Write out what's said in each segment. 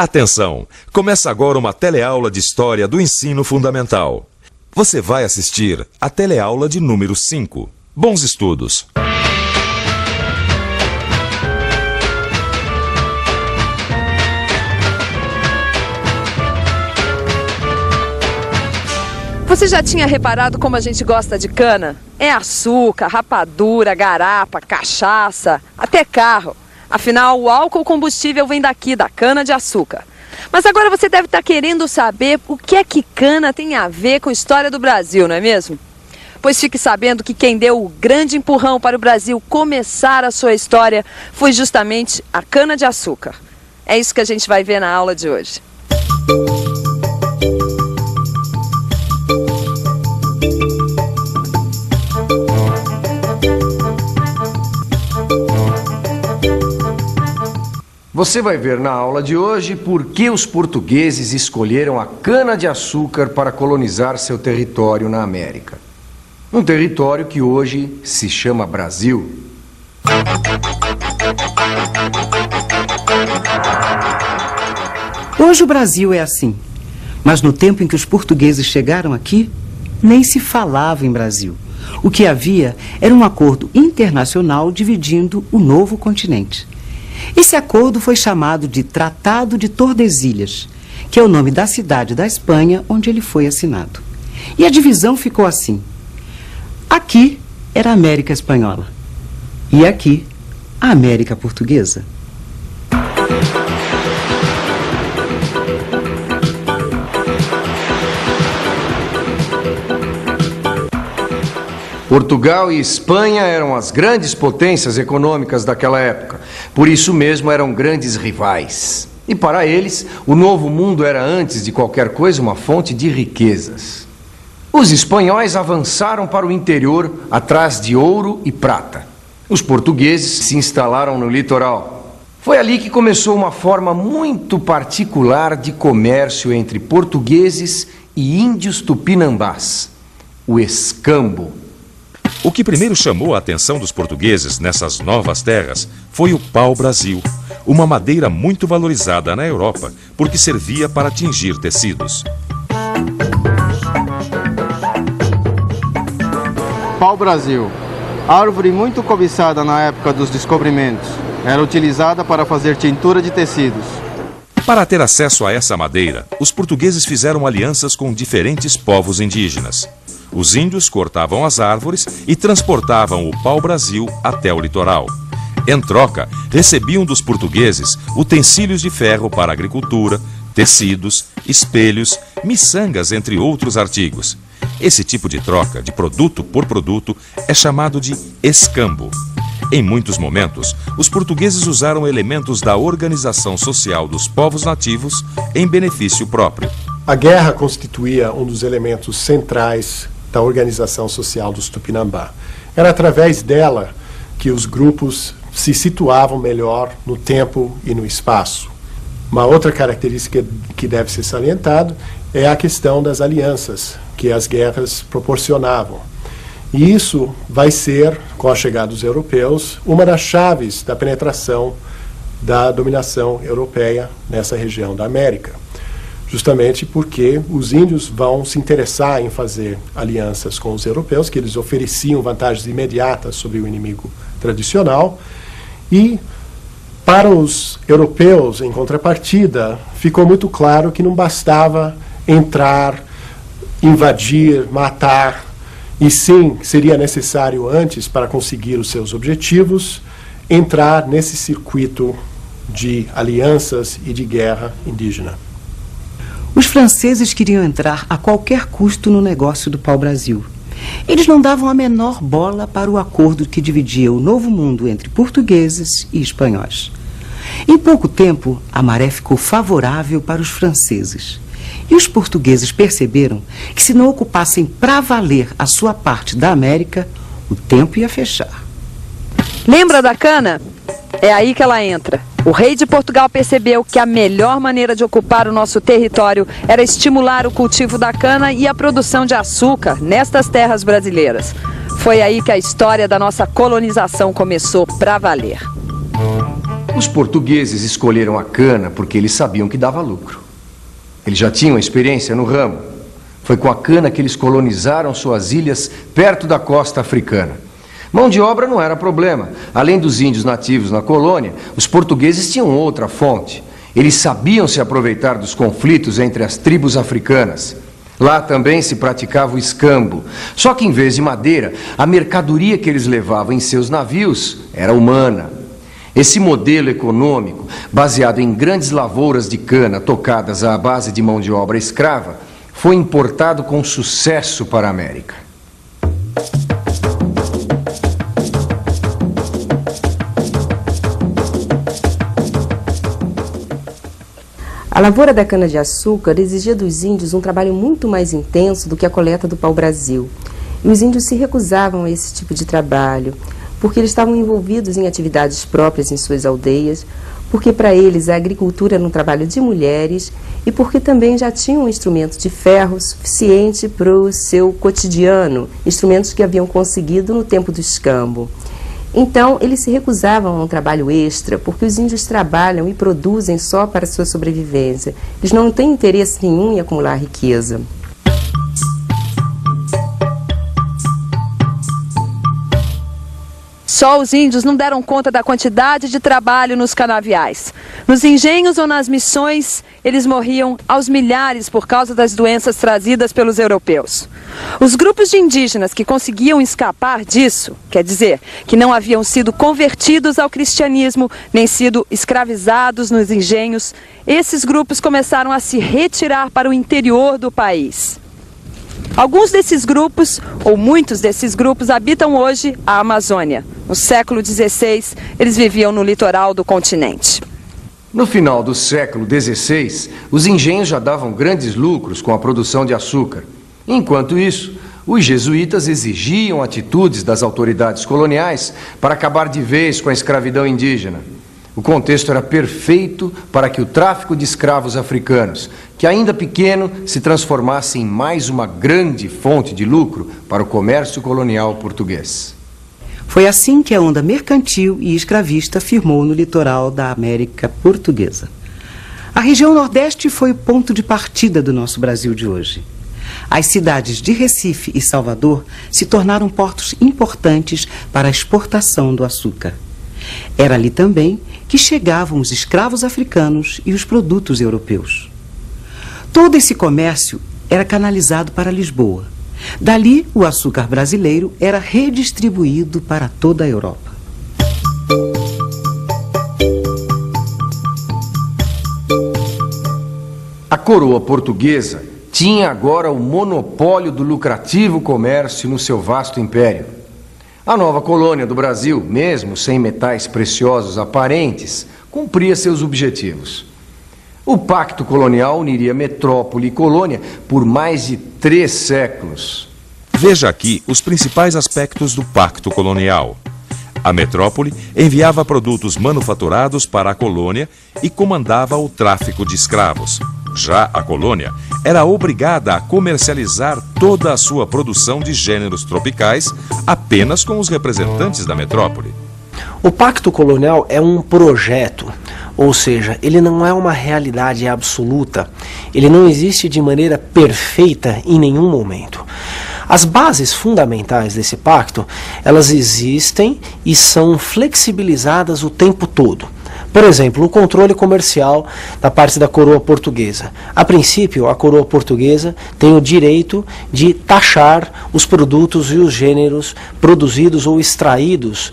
Atenção! Começa agora uma teleaula de História do Ensino Fundamental. Você vai assistir a teleaula de número 5. Bons estudos! Você já tinha reparado como a gente gosta de cana? É açúcar, rapadura, garapa, cachaça, até carro. Afinal, o álcool combustível vem daqui, da cana-de-açúcar. Mas agora você deve estar querendo saber o que é que cana tem a ver com a história do Brasil, não é mesmo? Pois fique sabendo que quem deu o grande empurrão para o Brasil começar a sua história foi justamente a cana-de-açúcar. É isso que a gente vai ver na aula de hoje. Você vai ver na aula de hoje por que os portugueses escolheram a cana-de-açúcar para colonizar seu território na América. Um território que hoje se chama Brasil. Hoje o Brasil é assim, mas no tempo em que os portugueses chegaram aqui, nem se falava em Brasil. O que havia era um acordo internacional dividindo o novo continente. Esse acordo foi chamado de Tratado de Tordesilhas, que é o nome da cidade da Espanha onde ele foi assinado. E a divisão ficou assim. Aqui era a América Espanhola e aqui a América Portuguesa. Portugal e Espanha eram as grandes potências econômicas daquela época. Por isso mesmo eram grandes rivais. E para eles, o Novo Mundo era antes de qualquer coisa uma fonte de riquezas. Os espanhóis avançaram para o interior atrás de ouro e prata. Os portugueses se instalaram no litoral. Foi ali que começou uma forma muito particular de comércio entre portugueses e índios tupinambás, o escambo. O que primeiro chamou a atenção dos portugueses nessas novas terras foi o pau-brasil, uma madeira muito valorizada na Europa, porque servia para tingir tecidos. Pau-brasil, árvore muito cobiçada na época dos descobrimentos, era utilizada para fazer tintura de tecidos. Para ter acesso a essa madeira, os portugueses fizeram alianças com diferentes povos indígenas. Os índios cortavam as árvores e transportavam o pau-brasil até o litoral. Em troca, recebiam dos portugueses utensílios de ferro para agricultura, tecidos, espelhos, miçangas, entre outros artigos. Esse tipo de troca, de produto por produto, é chamado de escambo. Em muitos momentos, os portugueses usaram elementos da organização social dos povos nativos em benefício próprio. A guerra constituía um dos elementos centrais da organização social dos Tupinambá. Era através dela que os grupos se situavam melhor no tempo e no espaço. Uma outra característica que deve ser salientado é a questão das alianças que as guerras proporcionavam. E isso vai ser, com a chegada dos europeus, uma das chaves da penetração da dominação europeia nessa região da América. Justamente porque os índios vão se interessar em fazer alianças com os europeus, que eles ofereciam vantagens imediatas sobre o inimigo tradicional, e para os europeus, em contrapartida, ficou muito claro que não bastava entrar, invadir, matar, e sim, seria necessário antes, para conseguir os seus objetivos, entrar nesse circuito de alianças e de guerra indígena. Os franceses queriam entrar a qualquer custo no negócio do pau-brasil. Eles não davam a menor bola para o acordo que dividia o Novo Mundo entre portugueses e espanhóis. Em pouco tempo, a maré ficou favorável para os franceses. E os portugueses perceberam que se não ocupassem para valer a sua parte da América, o tempo ia fechar. Lembra da cana? É aí que ela entra. O rei de Portugal percebeu que a melhor maneira de ocupar o nosso território era estimular o cultivo da cana e a produção de açúcar nestas terras brasileiras. Foi aí que a história da nossa colonização começou para valer. Os portugueses escolheram a cana porque eles sabiam que dava lucro. Eles já tinham experiência no ramo. Foi com a cana que eles colonizaram suas ilhas perto da costa africana. Mão de obra não era problema. Além dos índios nativos na colônia, os portugueses tinham outra fonte. Eles sabiam se aproveitar dos conflitos entre as tribos africanas. Lá também se praticava o escambo. Só que em vez de madeira, a mercadoria que eles levavam em seus navios era humana. Esse modelo econômico, baseado em grandes lavouras de cana tocadas à base de mão de obra escrava, foi importado com sucesso para a América. A lavoura da cana-de-açúcar exigia dos índios um trabalho muito mais intenso do que a coleta do pau-brasil. E os índios se recusavam a esse tipo de trabalho, porque eles estavam envolvidos em atividades próprias em suas aldeias, porque para eles a agricultura era um trabalho de mulheres e porque também já tinham um instrumento de ferro suficiente para o seu cotidiano, instrumentos que haviam conseguido no tempo do escambo. Então, eles se recusavam a um trabalho extra, porque os índios trabalham e produzem só para a sua sobrevivência. Eles não têm interesse nenhum em acumular riqueza. Só os índios não deram conta da quantidade de trabalho nos canaviais. Nos engenhos ou nas missões, eles morriam aos milhares por causa das doenças trazidas pelos europeus. Os grupos de indígenas que conseguiam escapar disso, quer dizer, que não haviam sido convertidos ao cristianismo, nem sido escravizados nos engenhos, esses grupos começaram a se retirar para o interior do país. Alguns desses grupos, ou muitos desses grupos, habitam hoje a Amazônia. No século XVI, eles viviam no litoral do continente. No final do século XVI, os engenhos já davam grandes lucros com a produção de açúcar. Enquanto isso, os jesuítas exigiam atitudes das autoridades coloniais para acabar de vez com a escravidão indígena. O contexto era perfeito para que o tráfico de escravos africanos, que ainda pequeno, se transformasse em mais uma grande fonte de lucro para o comércio colonial português. Foi assim que a onda mercantil e escravista firmou no litoral da América Portuguesa. A região Nordeste foi o ponto de partida do nosso Brasil de hoje. As cidades de Recife e Salvador se tornaram portos importantes para a exportação do açúcar. Era ali também que chegavam os escravos africanos e os produtos europeus. Todo esse comércio era canalizado para Lisboa. Dali, o açúcar brasileiro era redistribuído para toda a Europa. A coroa portuguesa tinha agora o monopólio do lucrativo comércio no seu vasto império. A nova colônia do Brasil, mesmo sem metais preciosos aparentes, cumpria seus objetivos. O pacto colonial uniria metrópole e colônia por mais de 3 séculos. Veja aqui os principais aspectos do pacto colonial. A metrópole enviava produtos manufaturados para a colônia e comandava o tráfico de escravos. Já a colônia era obrigada a comercializar toda a sua produção de gêneros tropicais apenas com os representantes da metrópole. O pacto colonial é um projeto, ou seja, ele não é uma realidade absoluta, ele não existe de maneira perfeita em nenhum momento. As bases fundamentais desse pacto, elas existem e são flexibilizadas o tempo todo. Por exemplo, o controle comercial da parte da coroa portuguesa. A princípio, a coroa portuguesa tem o direito de taxar os produtos e os gêneros produzidos ou extraídos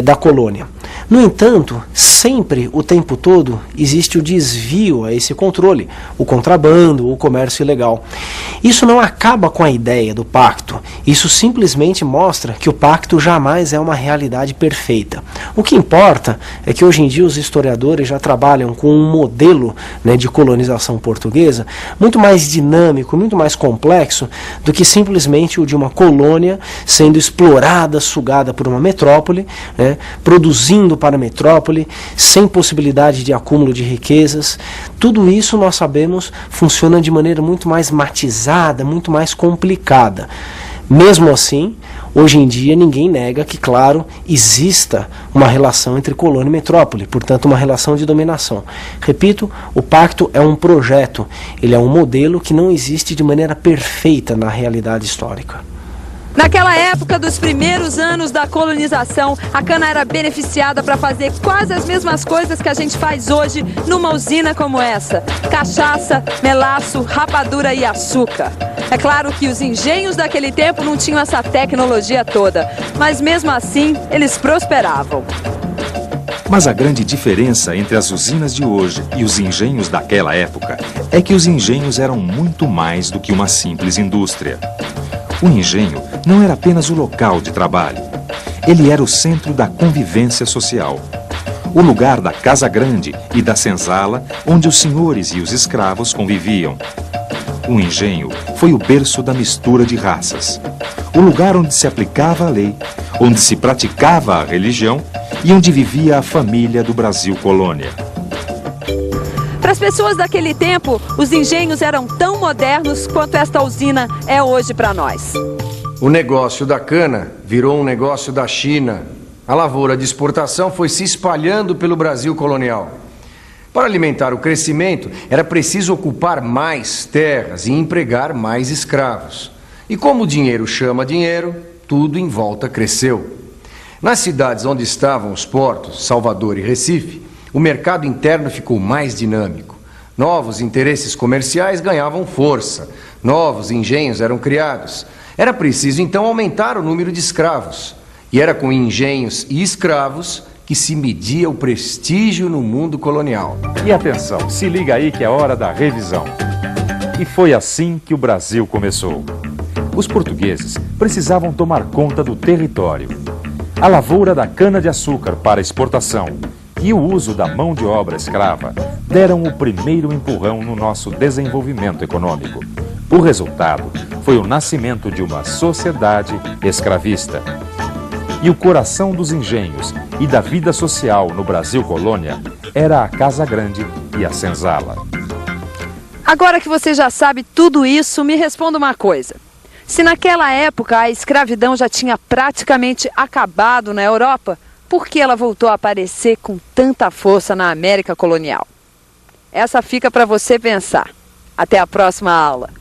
da colônia. No entanto, sempre, o tempo todo, existe o desvio a esse controle, o contrabando, o comércio ilegal. Isso não acaba com a ideia do pacto, isso simplesmente mostra que o pacto jamais é uma realidade perfeita. O que importa é que hoje em dia os historiadores já trabalham com um modelo, né, de colonização portuguesa muito mais dinâmico, muito mais complexo do que simplesmente o de uma colônia sendo explorada, sugada por uma metrópole, né, produzindo para a metrópole, sem possibilidade de acúmulo de riquezas. Tudo isso, nós sabemos, funciona de maneira muito mais matizada, muito mais complicada. Mesmo assim, hoje em dia ninguém nega que, claro, exista uma relação entre colônia e metrópole, portanto uma relação de dominação. Repito, o pacto é um projeto, ele é um modelo que não existe de maneira perfeita na realidade histórica. Naquela época dos primeiros anos da colonização, a cana era beneficiada para fazer quase as mesmas coisas que a gente faz hoje numa usina como essa: cachaça, melaço, rapadura e açúcar. É claro que os engenhos daquele tempo não tinham essa tecnologia toda, mas mesmo assim eles prosperavam. Mas a grande diferença entre as usinas de hoje e os engenhos daquela época é que os engenhos eram muito mais do que uma simples indústria. O engenho não era apenas o local de trabalho. Ele era o centro da convivência social. O lugar da casa grande e da senzala, onde os senhores e os escravos conviviam. O engenho foi o berço da mistura de raças. O lugar onde se aplicava a lei, onde se praticava a religião e onde vivia a família do Brasil colônia. Para as pessoas daquele tempo, os engenhos eram tão modernos quanto esta usina é hoje para nós. O negócio da cana virou um negócio da China. A lavoura de exportação foi se espalhando pelo Brasil colonial. Para alimentar o crescimento, era preciso ocupar mais terras e empregar mais escravos. E como o dinheiro chama dinheiro, tudo em volta cresceu. Nas cidades onde estavam os portos, Salvador e Recife, o mercado interno ficou mais dinâmico. Novos interesses comerciais ganhavam força. Novos engenhos eram criados. Era preciso, então, aumentar o número de escravos. E era com engenhos e escravos que se media o prestígio no mundo colonial. E atenção, se liga aí que é hora da revisão. E foi assim que o Brasil começou. Os portugueses precisavam tomar conta do território. A lavoura da cana-de-açúcar para exportação e o uso da mão de obra escrava deram o primeiro empurrão no nosso desenvolvimento econômico. O resultado foi o nascimento de uma sociedade escravista. E o coração dos engenhos e da vida social no Brasil colônia era a casa grande e a senzala. Agora que você já sabe tudo isso, me responda uma coisa. Se naquela época a escravidão já tinha praticamente acabado na Europa, por que ela voltou a aparecer com tanta força na América colonial? Essa fica para você pensar. Até a próxima aula.